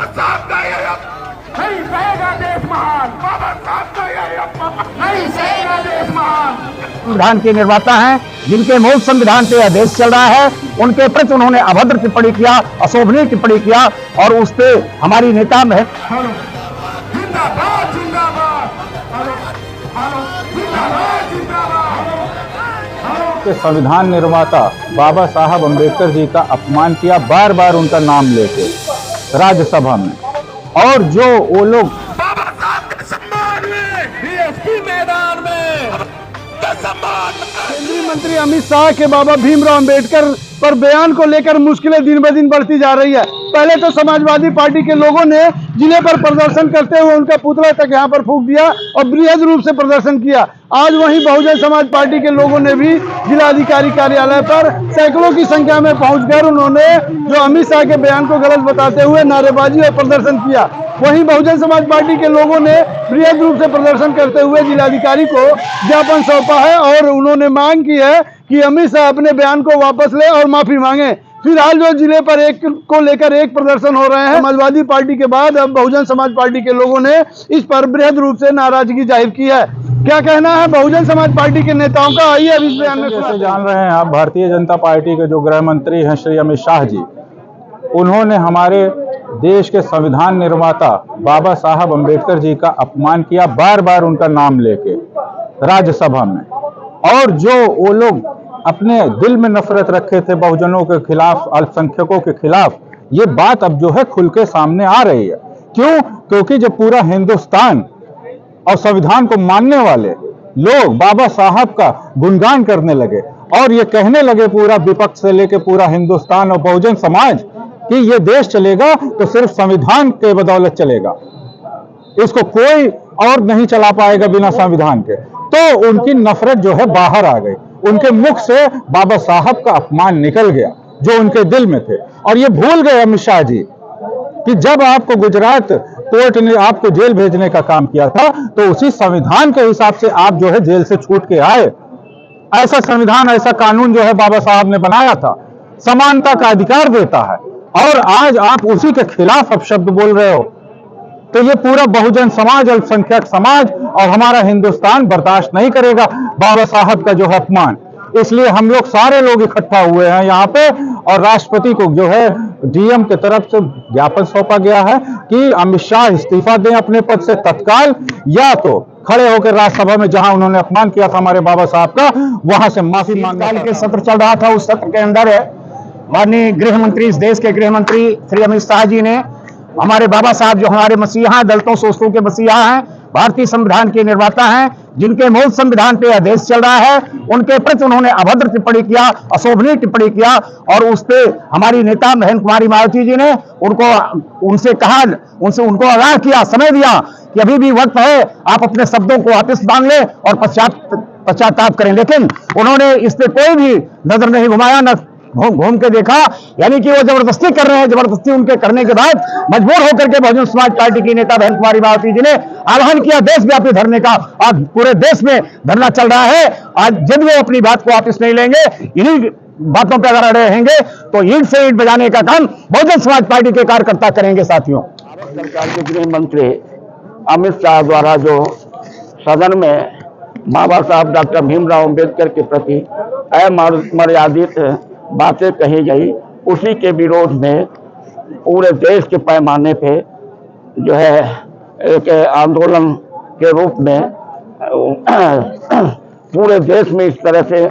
साहब का ये नहीं सहेगा देश महान, बाबा साहब का ये नहीं सहेगा देश महान। संविधान के निर्माता हैं, जिनके मूल संविधान पे यह देश चल रहा है, उनके प्रति उन्होंने अभद्र टिप्पणी किया, अशोभनीय टिप्पणी किया और उस पे हमारी नेता में जिंदाबाद जिंदाबाद जिंदाबाद जिंदाबाद। के संविधान निर्माता बाबा साहब अम्बेडकर जी का अपमान किया, बार बार उनका नाम लेके राज्यसभा में। और जो वो लोग बाबा साहब के सम्मान में बीएसपी मैदान में सम्मान। केंद्रीय मंत्री अमित शाह के बाबा भीमराव अंबेडकर पर बयान को लेकर मुश्किलें दिन ब दिन बढ़ती जा रही है। पहले तो समाजवादी पार्टी के लोगों ने जिले पर प्रदर्शन करते हुए उनका पुतला तक यहां पर फूंक दिया और बृहद रूप से प्रदर्शन किया। आज वहीं बहुजन समाज पार्टी के लोगों ने भी जिलाधिकारी कार्यालय पर सैकड़ों की संख्या में पहुंचकर उन्होंने जो अमित शाह के बयान को गलत बताते हुए नारेबाजी और प्रदर्शन किया। वहीं बहुजन समाज पार्टी के लोगों ने बृहद रूप से प्रदर्शन करते हुए जिलाधिकारी को ज्ञापन सौंपा है और उन्होंने मांग की है कि अमित शाह अपने बयान को वापस ले और माफी मांगे। फिलहाल जो जिले पर एक को लेकर एक प्रदर्शन हो रहे हैं, समाजवादी पार्टी के बाद अब बहुजन समाज पार्टी के लोगों ने इस पर बृहद रूप से नाराजगी जाहिर की है। क्या कहना है बहुजन समाज पार्टी के नेताओं का, आइए अब इस बयान में जैसे जान रहे हैं आप, भारतीय जनता पार्टी के जो गृह मंत्री हैं श्री अमित शाह जी, उन्होंने हमारे देश के संविधान निर्माता बाबा साहब अम्बेडकर जी का अपमान किया, बार बार उनका नाम लेके राज्यसभा में। और जो वो लोग अपने दिल में नफरत रखे थे बहुजनों के खिलाफ, अल्पसंख्यकों के खिलाफ, ये बात अब जो है खुल के सामने आ रही है। क्यों? क्योंकि जब पूरा हिंदुस्तान और संविधान को मानने वाले लोग बाबा साहब का गुणगान करने लगे और ये कहने लगे, पूरा विपक्ष से लेके पूरा हिंदुस्तान और बहुजन समाज, कि ये देश चलेगा तो सिर्फ संविधान के बदौलत चलेगा, इसको कोई और नहीं चला पाएगा बिना संविधान के, तो उनकी नफरत जो है बाहर आ गई। उनके मुख से बाबा साहब का अपमान निकल गया जो उनके दिल में थे। और ये भूल गए अमित शाह जी कि जब आपको गुजरात कोर्ट ने आपको जेल भेजने का काम किया था तो उसी संविधान के हिसाब से आप जो है जेल से छूट के आए। ऐसा संविधान, ऐसा कानून जो है बाबा साहब ने बनाया था, समानता का अधिकार देता है, और आज आप उसी के खिलाफ अपशब्द बोल रहे हो। तो ये पूरा बहुजन समाज, अल्पसंख्यक समाज और हमारा हिंदुस्तान बर्दाश्त नहीं करेगा बाबा साहब का जो है अपमान। इसलिए हम लोग सारे लोग इकट्ठा हुए हैं यहाँ पे, और राष्ट्रपति को जो है डीएम की तरफ से ज्ञापन सौंपा गया है कि अमित शाह इस्तीफा दें अपने पद से तत्काल, या तो खड़े होकर राज्यसभा में जहां उन्होंने अपमान किया था हमारे बाबा साहब का, वहां से माफी मांगने के सत्र चल रहा था। उस सत्र के अंदर माननीय गृह मंत्री, इस देश के गृह मंत्री श्री अमित शाह जी ने हमारे बाबा साहब, जो हमारे मसीहा, दलितों शोषितों के मसीहा हैं, भारतीय संविधान के निर्माता हैं, जिनके मूल संविधान पे यह देश चल रहा है, उनके प्रति उन्होंने अभद्र टिप्पणी किया, अशोभनीय टिप्पणी किया और उस पे हमारी नेता बहन कुमारी मायावती जी ने उनको आगाह किया, समय दिया कि अभी भी वक्त है, आप अपने शब्दों को वापस मांग लें और पश्चाताप करें। लेकिन उन्होंने इस पे कोई भी नजर नहीं घुमाया, न घूम के देखा, यानी कि वो जबरदस्ती कर रहे हैं। जबरदस्ती उनके करने के बाद मजबूर होकर के बहुजन समाज पार्टी की नेता बहन कुमारी मायावती जी ने आह्वान किया देशव्यापी धरने का। आज पूरे देश में धरना चल रहा है। आज जब वो अपनी बात को वापस नहीं लेंगे, इन्हीं बातों पर अगर अड़े रहेंगे तो ईंट से ईंट बजाने का काम बहुजन समाज पार्टी के कार्यकर्ता करेंगे। साथियों, सरकार के गृह मंत्री अमित शाह द्वारा जो सदन में बाबा साहब डॉक्टर भीमराव अम्बेडकर के प्रति अमर्यादित बातें कही गई, उसी के विरोध में पूरे देश के पैमाने पे जो है एक आंदोलन के रूप में पूरे देश में इस तरह से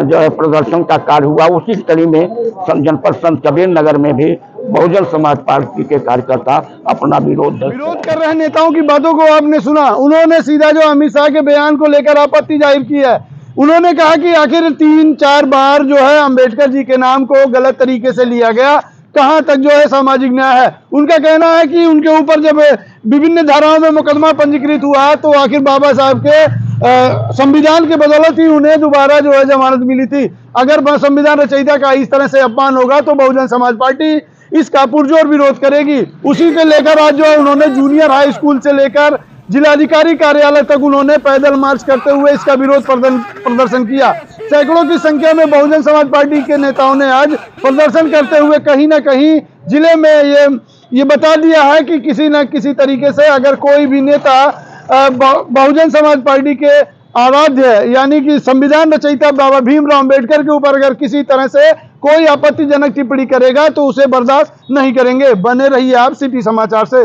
जो है प्रदर्शन का कार्य हुआ। उसी कड़ी में जनपद संत कबीर नगर में भी बहुजन समाज पार्टी के कार्यकर्ता अपना विरोध कर रहे हैं। नेताओं की बातों को आपने सुना, उन्होंने सीधा जो अमित शाह के बयान को लेकर आपत्ति जाहिर की है। उन्होंने कहा कि आखिर 3-4 बार जो है अंबेडकर जी के नाम को गलत तरीके से लिया गया, कहां तक जो है सामाजिक न्याय है। उनका कहना है कि उनके ऊपर जब विभिन्न धाराओं में मुकदमा पंजीकृत हुआ तो आखिर बाबा साहब के संविधान के बदौलत ही उन्हें दोबारा जो है जमानत मिली थी। अगर संविधान रचयिता का इस तरह से अपमान होगा तो बहुजन समाज पार्टी इसका पुरजोर विरोध करेगी। उसी को लेकर आज जो है उन्होंने जूनियर हाई स्कूल से लेकर जिलाधिकारी कार्यालय तक उन्होंने पैदल मार्च करते हुए इसका विरोध प्रदर्शन किया। सैकड़ों की संख्या में बहुजन समाज पार्टी के नेताओं ने आज प्रदर्शन करते हुए कहीं ना कहीं जिले में ये ये बता दिया है कि किसी न किसी तरीके से अगर कोई भी नेता बहुजन समाज पार्टी के आराध्य यानी कि संविधान रचयिता बाबा भीमराव अंबेडकर के ऊपर अगर किसी तरह से कोई आपत्तिजनक टिप्पणी करेगा तो उसे बर्दाश्त नहीं करेंगे। बने रहिए आप सिटी समाचार से।